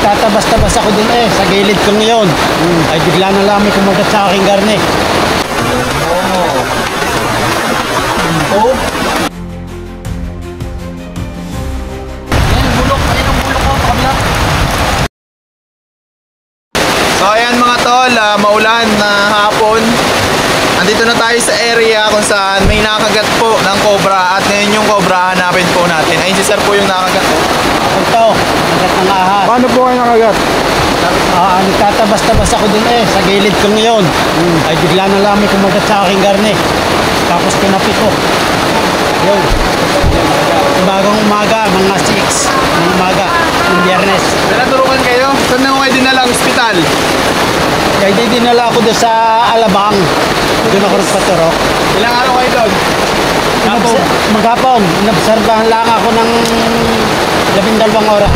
nagtatabas-tabas ako dun sa gilid ko ngayon. Ay bigla na lang may kumagat sa aking garne. Oh. So ayan mga tol, maulan na hapon. Andito na tayo sa area kung saan may nakagat po ng cobra. At ngayon yung cobra hanapin po natin. Ayun si sir po yung nakagat po. Ito, nakagat ng ahas. Paano po kayo nakagat? Nagtatabas-tabas ako dun sa gilid ko ngayon. Ay bigla na lang may kumagat sa aking garne. Tapos kinapit ko. Yun. Bagong umaga, mga 6 ng umaga, ng Biyernes. Naturukan kayo? Saan na kayo dinala ang ospital? Kaya dinala ako doon sa Alabang. Doon ako nagpaturok. Ilang araw kayo doon? Maghapon. Inobserbahan lang ako ng 12 oras.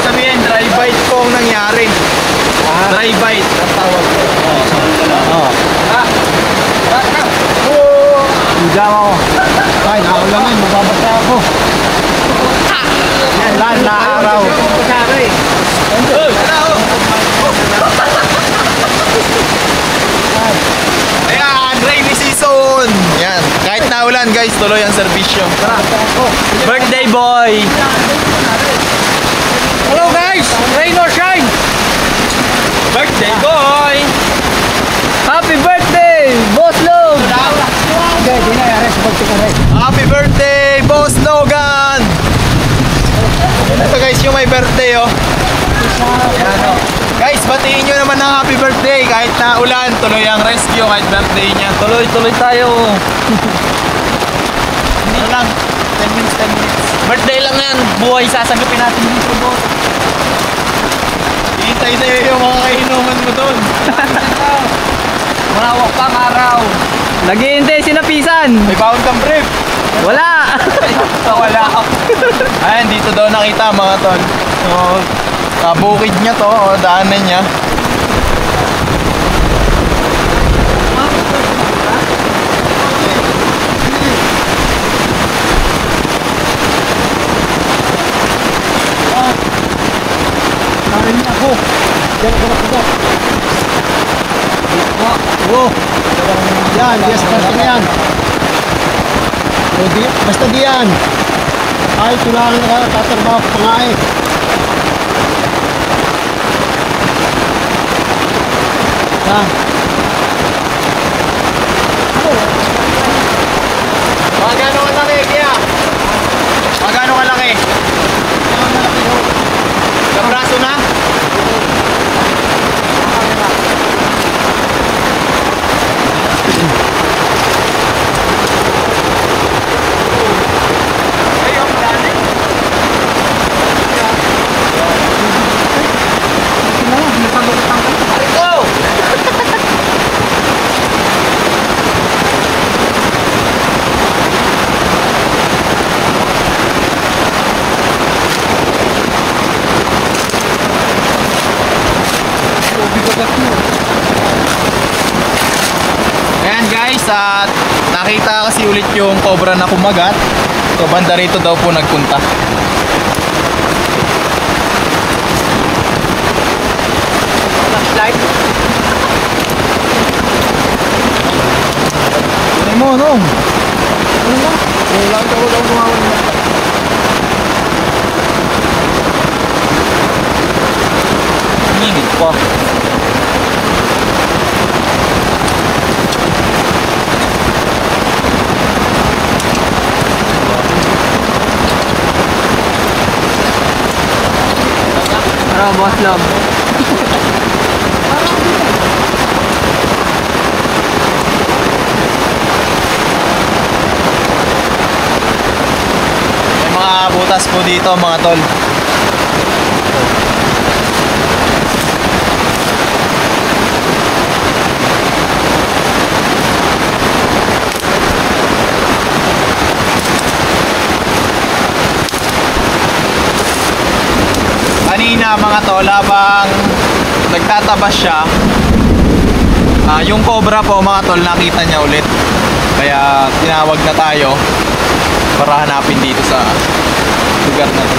Sabihin, dry bite po ang nangyari. Dry bite ang tawag ko. Hindi ako. Ay, nakaulangan. Mababasa ako. Yan, na araw. Ayan, rainy season. Yan, kahit naulan guys, tuloy ang serbisyo. Birthday boy! Hello guys! Rain or shine! Birthday boy! Happy birthday! Boss Log! Happy birthday, Boss Logan! Ito guys, yung may birthday oh. Ayan, oh. Guys, batiin nyo naman ng happy birthday. Kahit na ulan, tuloy ang rescue kahit birthday niya. Tuloy tayo. Ano lang, 10 minutes. Birthday lang yan. Buhay sasagapin natin dito, boss. Hintay sa'yo yung mga kainuman mo doon. Malawak pang araw. Naghihintay sinapisan. May bawon kang brief. Wala. Wala. Ayan, dito daw nakita mga tol. So, bukid niya to, daanan niya. Narinig ako. Diyan ako nakugat. Yan, yes, basta na yan. Basta diyan. Ay, tulangan na tatrabaho pa nga eh. Mga gano'ng kalaki, kaya? Mga gano'ng kalaki? Sa braso na? Ayan guys, at nakita kasi ulit yung cobra na kumagat. So banda rito daw po nagpunta. Flashlight. Ano mo, no? Wala ka kumawan na. Hingit pa. Tara, Boss Log. May mga butas po dito mga tol. Kanina mga tol, habang nagtatabas siya, yung cobra po mga tol nakita niya ulit. Kaya tinawag na tayo para hanapin dito sa lugar na to.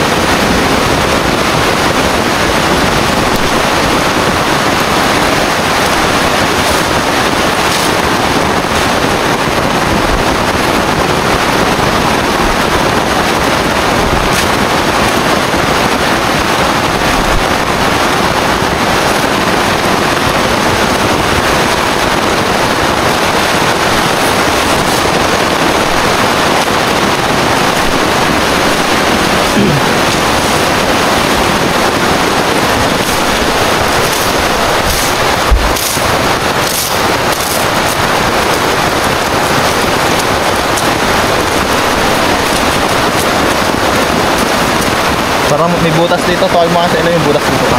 Parang may butas dito. Tawag mo kasi ano yung butas dito pa.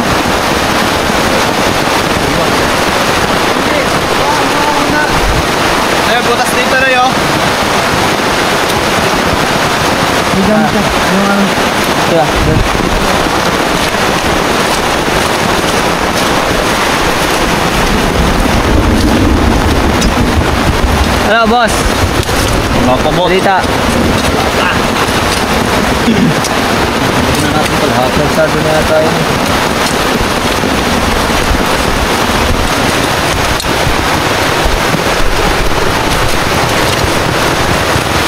Ayun, butas dito na yun. Bigyan ka. Yung ano. Kaya, ano, boss? Wala pa mo. Balita. Hindi na natin pala. Nagsado na tayo.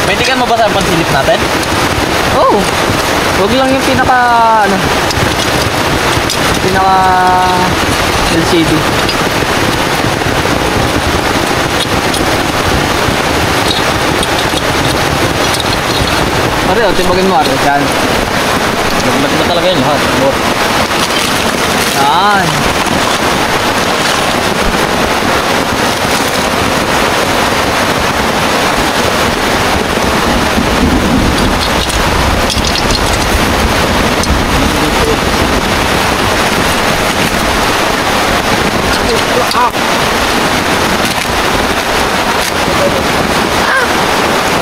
Maintindihan mo ba sa pagsilip natin? Oh, wag lang yung pinaka ano, pinaka LCD. Pare, timbagin mo rin yan. Ba't ba talaga yun lahat? Yan.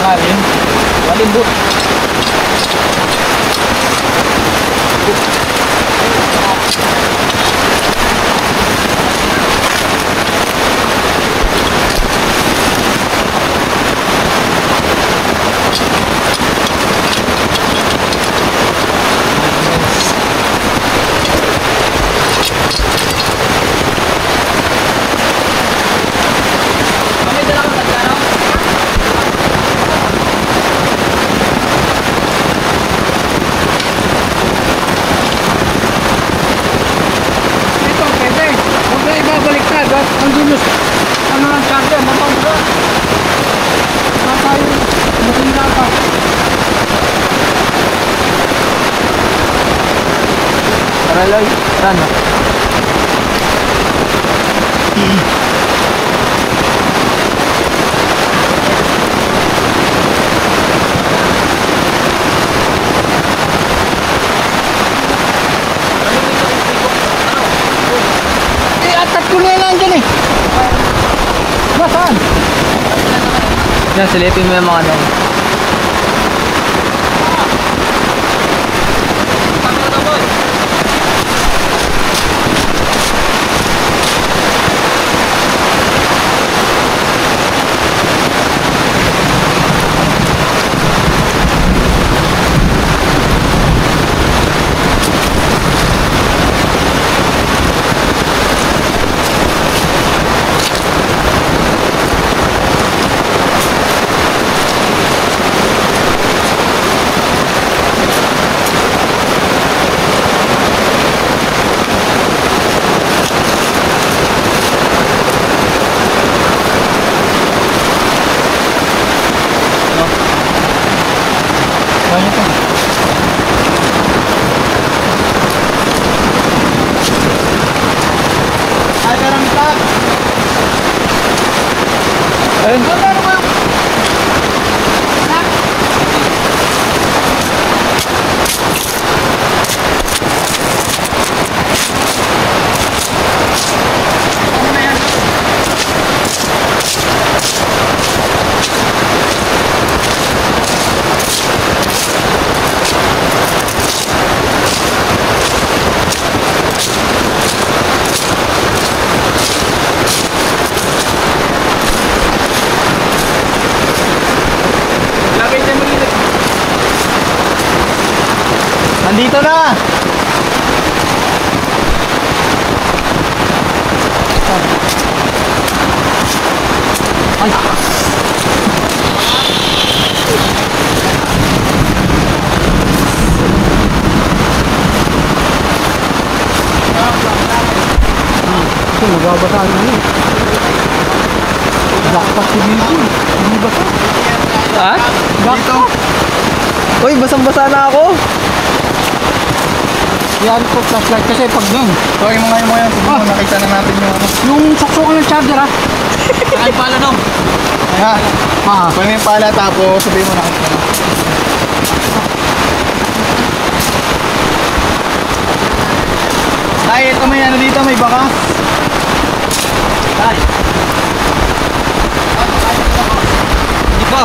Ngayon, Malimbot. Ito, pwede. Huwag na ibabaliktad. Ang gulos. Ano ang charger? Mapamura. Saan tayo? Mahina pa. Tara, Loy. Saan? Atat ko na yan dyan eh. Nasaan? Yan, silipin mo yung mga ano. Ay, karamita. Ayun. Ano ba yung... Nandito na! Ito, magbabasa na yun. Jackpot si Bibi. Hindi ba ka? Ha? Dito! Uy, basang-basa na ako. Yan po, flashlight kasi pag doon. Tawagin mo ngayon mo yan. Sige mo, nakita na natin yung ano. Yung saksukan ng charger ha. Ay, pala no. Kaya, Ah, kunin mo yung pala tapos sabihin mo nakita na. Ay, ito may ano dito, may bakas. Tay. Hindi pa.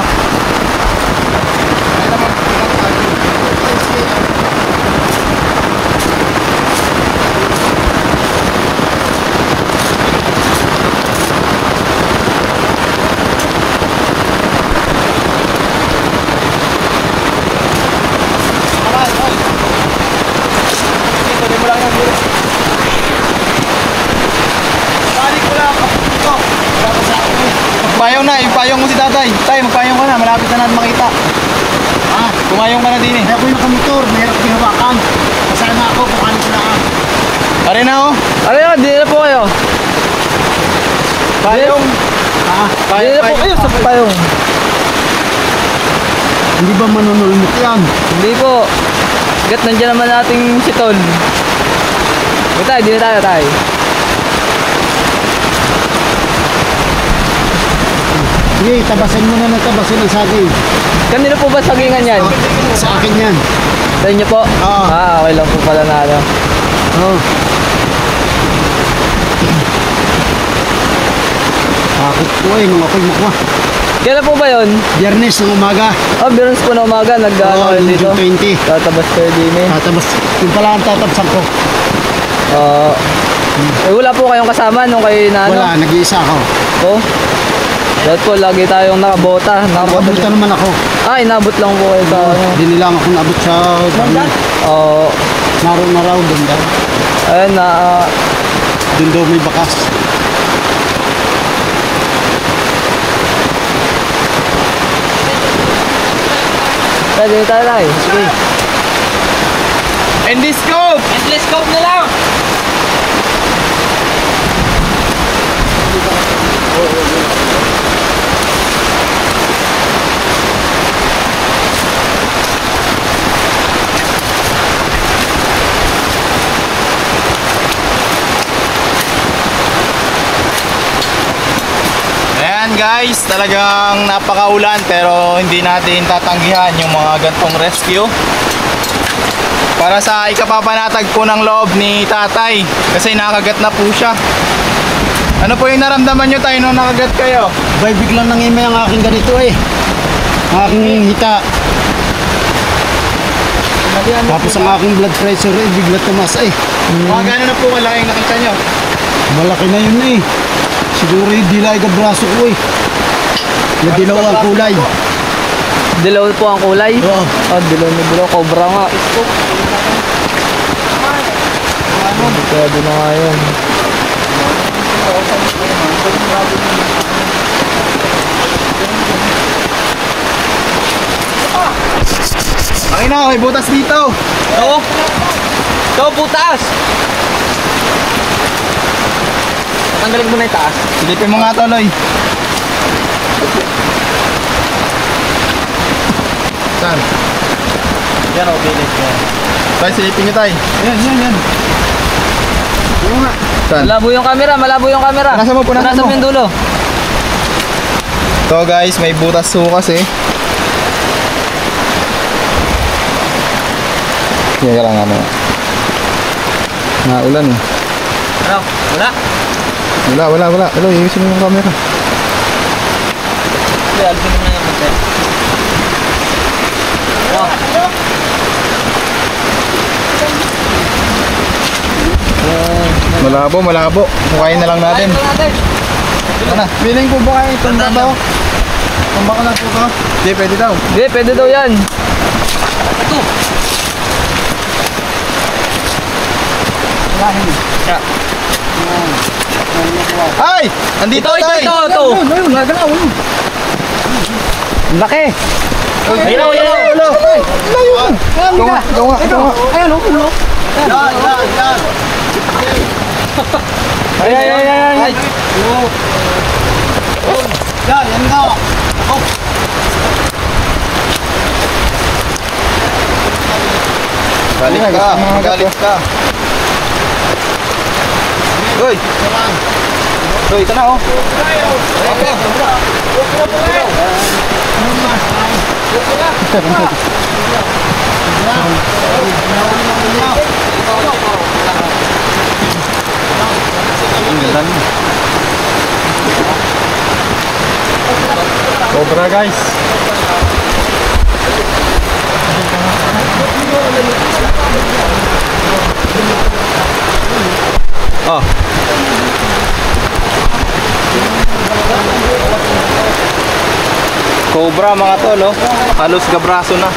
Magpayong na, ipayong mo si tatay. Tay, magpayong ka na, malapit na natin makita. Ah, Pumayong ka na din eh. kaya ako'y nakamotor, mayroon pinawakan. Kasama ako, kukanin ko lang. Pare na oh. Ano yun? Di na po kayo. Payong. Ah, Di na po kayo sa payong. hindi ba manunulmot yan? Hindi po. Gat nandiyan naman nating si Tol. Tayo, di na tayo tayo. Sige, tabasin mo na ng tabasin ang saging. Kanino po ba sagingan yan? Sa akin yan. Sa inyo po? Oo. Ah, okay lang po pala na ano. Oh. Takot ko eh, nung ako'y mukha. Kailan po ba yun? Biyernes ng umaga. Oh, Biyernes po na umaga. Nag-ano Oo, kayo yung dito? June 20. Tatabas kayo din eh. Tatabas, yung pala ang tatabsan ko. Eh, wala po kayong kasama nung kayo na ano? Wala, nag-iisa ako. Oh. Dahil po, lagi tayong nakabota. Nakabutan naman ako. Ah, inabot lang po kayo sa ano. Hindi nila ako nabot sa dami. Oo. Naroon na raw doon daw. Ayun na, Doon daw may bakas. pwede tayo tayo. Sige. Endoscope! Endless scope na lang! Ayan guys, talagang napakaulan pero hindi natin tatanggihan yung mga gantong rescue. Para sa ikapapanatag po ng loob ni tatay kasi nakagat na po siya. Ano po yung naramdaman nyo tayo nung nakagat kayo? Bay, biglang nangimay ang aking ganito eh. Ang aking hita. Tapos ang aking blood pressure eh, bigla tumas eh. Mga gano'n na po malaki yung nakita nyo? Malaki na yun eh. Siguro yung dilay ka braso ko eh. Nadilaw ang kulay. Dilaw po ang kulay? Oo. Ah, dilaw na dilaw. Cobra nga. Pwede na nga yun. Okay na, may butas dito. Oo. Ito, butas! Tanggalin mo na yung taas. Silipin mo nga tuloy. Saan? Yan, okay. Tayo, silipin nyo tayo. Yan. Ano nga? Saan? Malabo yung camera, malabo yung camera. Punasan mo, punasan mo. yung dulo. So guys, may butas sukas eh. Yan ka lang ano. Naulan eh. Ano? Wala? Wala. Ano, iusin mo yung camera. Hindi, alpin mo na yung magkaya. Malabo. Mukain na lang natin. Ano na? Feeling ko ba kayo itong babaw? Tumba ka lang po ka? Hindi, pwede daw. Hindi, pwede daw yan. Ito. Ay! Andito tayo! Ito. Ayun, nagalaw. Laki. Ayun. Gawa. Ayun, ulo. Yan. Ay. Yan nga. Galit ka. Uy! Uy, ito na oh. Cobra guys. Oh. Cobra mga tol, oh. Halos gabraso na.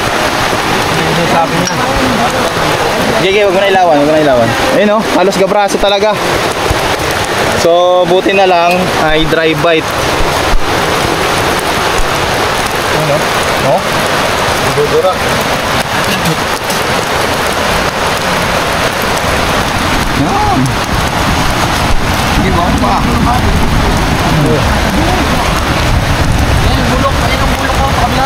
Sabi niya. Gigi, wag mo na ilawan, wag mo na ilawan. Ayun, oh, halos gabraso talaga. So, buti na lang ay dry bite. Ano? No? Dudura. Yan. Hindi ba pa? Bulok, ayun ang bulok ko. Kabila.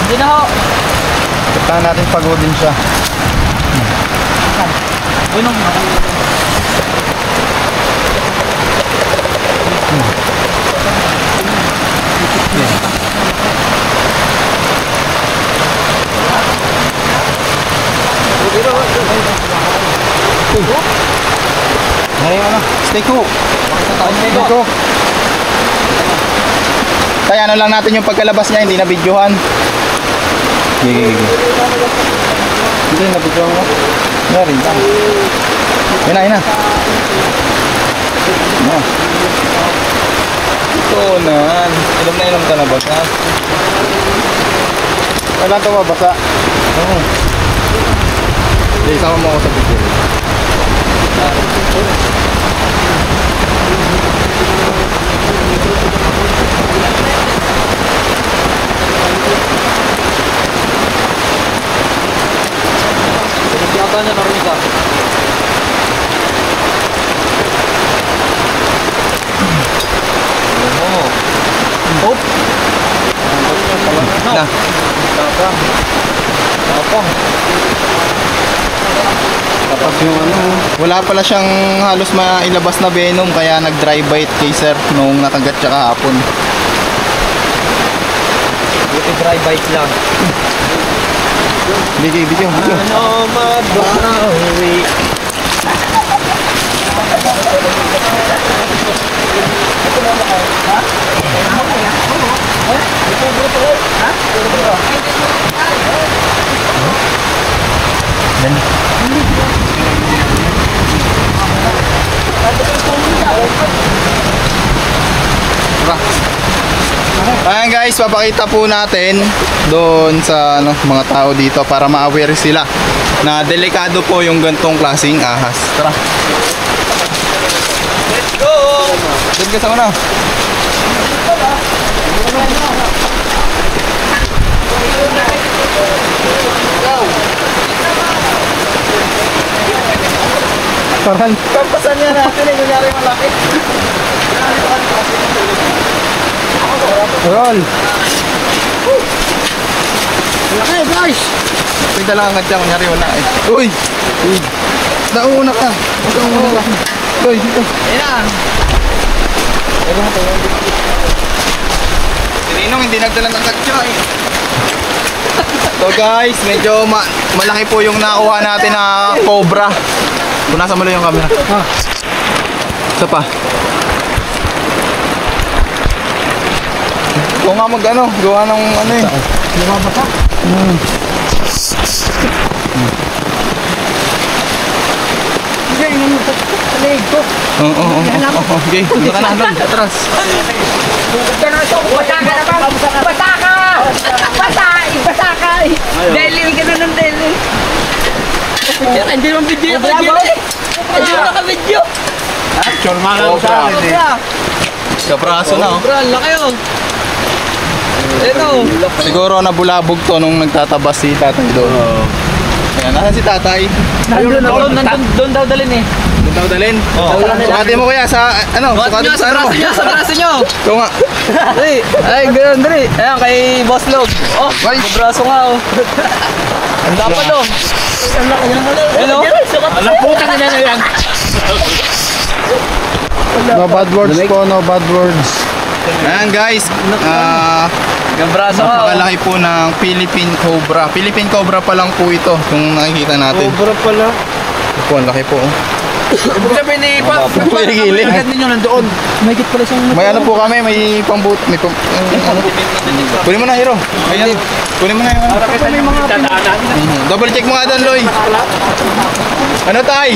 Hindi na ho. Kailangan natin pagodin siya. Ayun ang Ngayon ano? Steak hook. Steak hook. Kaya ano lang natin yung pagkalabas niya, hindi na videohan. Gigi. Hindi na videohan mo. Meron lang. Yan na, yan na. No. Ito na. Inom ka na ba? Wala ito mabasa. Oo. Isama mo ako sa video. Yata niya narinig ka. Oh. Na. Tapos yung ano, wala pala siyang halos mailabas na venom kaya nag-dry bite kay sir nung nakagat siya kahapon. Buti dry bite lang. Video. Ano mabawi? Ayan guys, papakita po natin doon sa mga tao dito para ma-aware sila na delikado po yung gantong klaseng ahas. Tara. Let's go! Doon ka sa una. Parang kampasan niya natin eh, kunyari malaki. Roll. Laki guys. May dalangan dyan, kunyari wala eh. Uy! Nauna ka. Nauna ka. Uy, dito. Ayan. Sininong hindi nagdala ng katya eh. So guys, medyo malaki po yung nakuha natin na cobra. Punasan mo lang yung camera. Isa pa. Kung nga gawa ng ano eh. Lumabasa. Hindi, yun yung talig ko. Oo. Okay, dito ka na doon. Atras. Basa ka naman! Basa ka! Basa ka! Deli ka na ng deli! Hindi naman video! Hindi mo naka-video! Picture man lang Cobra. sa akin eh. Sa braso na oh. Bro, laki oh. Ito. Siguro nabulabog to nung nagtatabas si tatay doon. Ayan, nasa si tatay? Doon daw dalhin eh. Doon daw dalhin? Oo. Sukatin mo kaya sa, sukatin mo sa ano mo? Sa braso nyo. Ito nga. Ay, ganoon dali. Ayan, kay Boss Log. Oh, Ay. may braso nga oh. Ang dapat oh. Hello? Alam po ka na yan. No bad words po, no bad words. Ayan guys, Ang braso nga oh. napakalaki po ng Philippine Cobra. Philippine Cobra pa lang po ito kung nakikita natin. Cobra pala. Po, ang laki po. Oh. Ibig sabihin ni Pa. May gilid. Agad ninyo nandoon. May git pala siyang May ano po kami, may pambut, may pang... Kunin mo na, Hero. Ayan. Kunin mo na yung... Double check mo nga doon, Loy. Ano, Tay?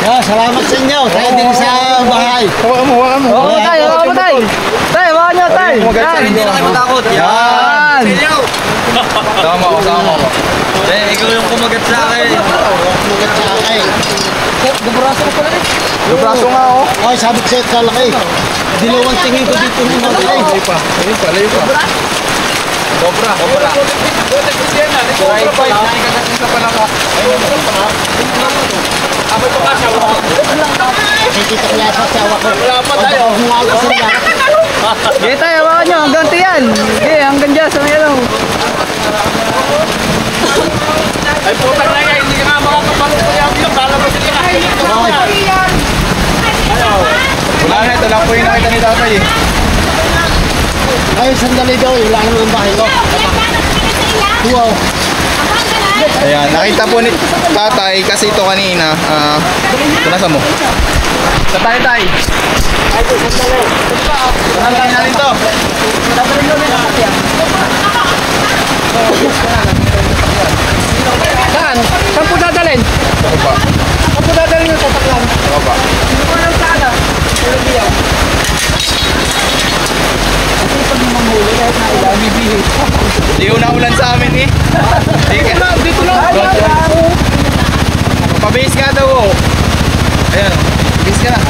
Yeah, salamat sa inyo. Tayo din sa bahay. Hawakan mo, hawakan mo. Oo, tay, hawakan mo, tay. Tay, hawakan nyo, tay. Yan. Hindi na kayo matakot. Yan. Tama ko, tama ko. Ikaw yung kumagat sa akin. Mugat sa akin. Gaburaso ko pala rin. Yung braso nga, oh. Ay, sabi ko sa'yo, kalaki. Dilawang tingin ko dito ng mga tayo. Layo pa. Sobra. Try pa, nakikagat mo sa palaka. Nakikita ko lang sa asawa ko. Wala pa tayo. Humaga sa mga. Sige, tay, hawakan nyo. Hanggang tiyan. Sige, hanggang dyan sa may ano. Ay putang na yan. Hindi ka nga makakapasok sa yabi yung lalabas ka na. Wala na, ito lang po yung nakita ni tatay eh. Ay, sandali daw. Wala naman ang bahay ko. Wow. Ayan, nakita po ni tatay kasi ito kanina. Punasa mo. Sa tayo, tay. Saan natin to? Saan? Saan po dadalhin? Baba. Saan po dadalhin yung tataklan? Baba. Hindi ko alam saan ah. Pero diyan. Kasi pag mamuli kahit na ilan, bibihis. Hindi ko naulan sa amin eh. Sige. Dito lang. Pabase ka daw oh. Ayan, base ka na.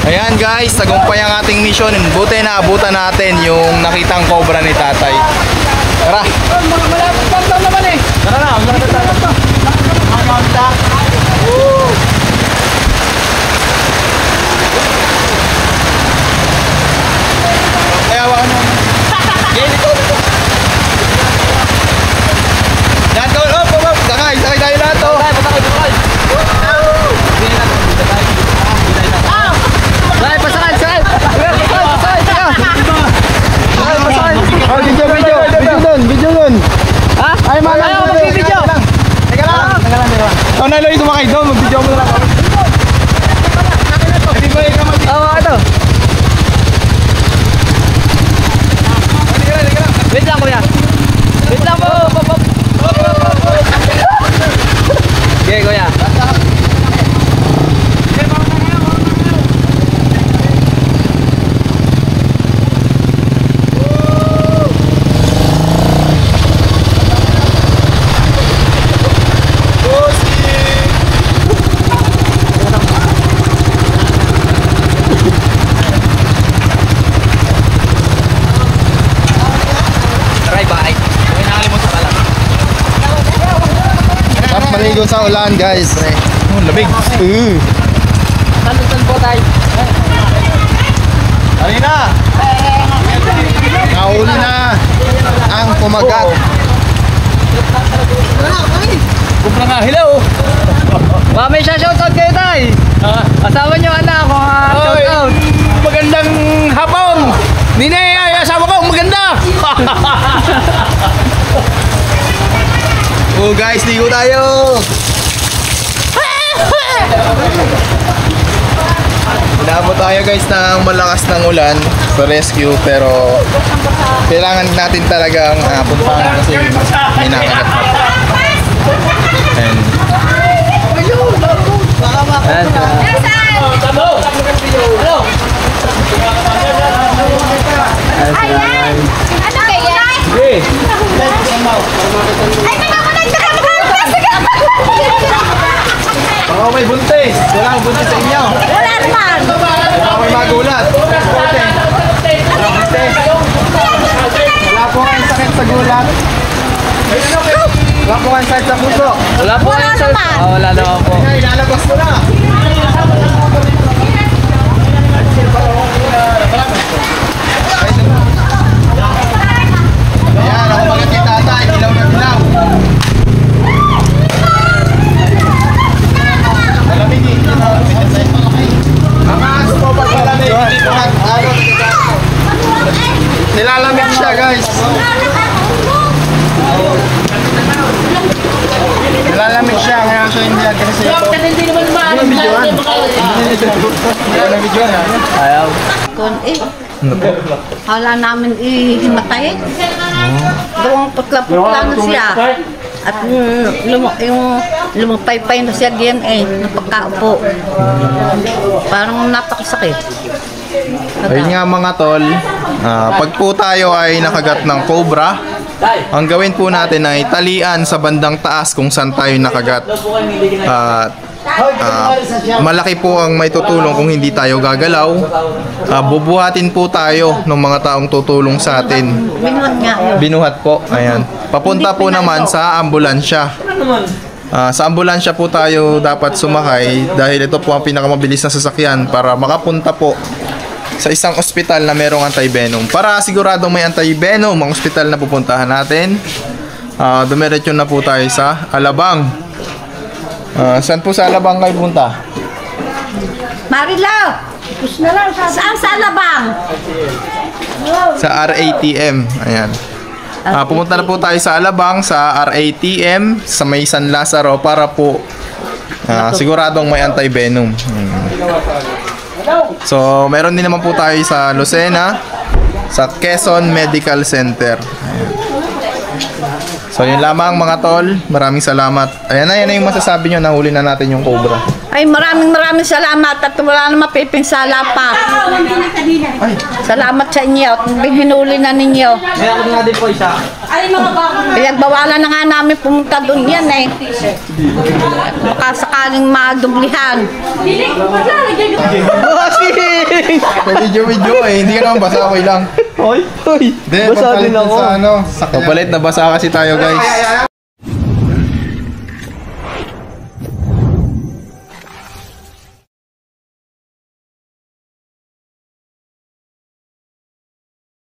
Ayan guys, tagumpay ang ating mission. Buti na abutan natin yung nakitang cobra ni tatay. Tara. Malapit lang naman eh. Tara na, malapit tayo. Kaya hawakan mo. Dito. Lahat ko, oh, sakay tayo lahat oh. Tay, pasakay, pasakay. Pasakay, teka. Pasakay. Video dun. Ha? Ay, ayaw ko mag-video. Teka lang. Oh, Naloy, sumakay doon. Mag-video mo na lang. Hindi ba ikaw mag-video? Oo, ito. Wait lang, kuya. Wait lang po. Okay, kuya. Sarap maligo sa ulan, guys. Oh, lamig. Tantan po tayo. Halina! Nahuli na ang kumagat. Kumpra nga, hello. Baka may shoutout kayo tay. Asawa niyo anak ko, shoutout. Magandang hapon. Nine, ay asawa ko, maganda. Oh guys, ligo tayo! Inabot tayo guys ng malakas ng ulan sa rescue pero kailangan natin talagang puntahan kasi may nakagat na. And Ayan! Ano kaya? Ay, oh, may buntis! Wala akong buntis sa inyo! wala naman! Wala may magulat! Wala po kayong sakit sa gulat! Wala po kayong sakit sa puso! Wala po Wala kayo, sir. naman. Wala naman po. Kaya ilalabas ko na! Ayan, ako magat kay tatay, dilaw na dilaw. Malamig eh. Mga aso po pag malamig. Nilalamig siya guys. Nilalamig siya kaya So hindi agad sa ito. Hindi naman maaaring Hindi na video na. Ayaw. Kung hala namin ihimatayin. Gawang putla-putla na siya. At yung lumapaypay na siya diyan na pagkaupo. Parang napakasakit. Ayun nga mga tol, pag po tayo ay nakagat ng cobra, ang gawin po natin ay talian sa bandang taas kung saan tayo nakagat. Malaki po ang may tutulong kung hindi tayo gagalaw. Bubuhatin po tayo ng mga taong tutulong sa atin. Binuhat nga yun. Binuhat po, ayan. Papunta po naman sa ambulansya. Sa ambulansya po tayo dapat sumakay dahil ito po ang pinakamabilis na sasakyan para makapunta po sa isang ospital na merong anti-venom. Para siguradong may anti-venom ang ospital na pupuntahan natin, dumiretso na po tayo sa Alabang. Saan po sa Alabang kayo punta? Marilaw! Saan sa Alabang? Sa RATM. Ayan. Pumunta na po tayo sa Alabang, sa RATM, sa may San Lazaro para po siguradong may anti-venom. So, meron din naman po tayo sa Lucena, sa Quezon Medical Center. Ayan. So, yun lamang mga tol. Maraming salamat. Ayan na yung masasabi nyo. Nahuli na natin yung cobra. Ay, maraming salamat at wala na mapipinsala pa. Salamat sa inyo at hinuli na ninyo. Pinagbawalan na nga namin pumunta doon yan eh. At baka sakaling madublihan. Video eh. Hindi ka naman basa. Okay lang. Hoy! Basa din ako. Sa papalit na basa kasi tayo guys.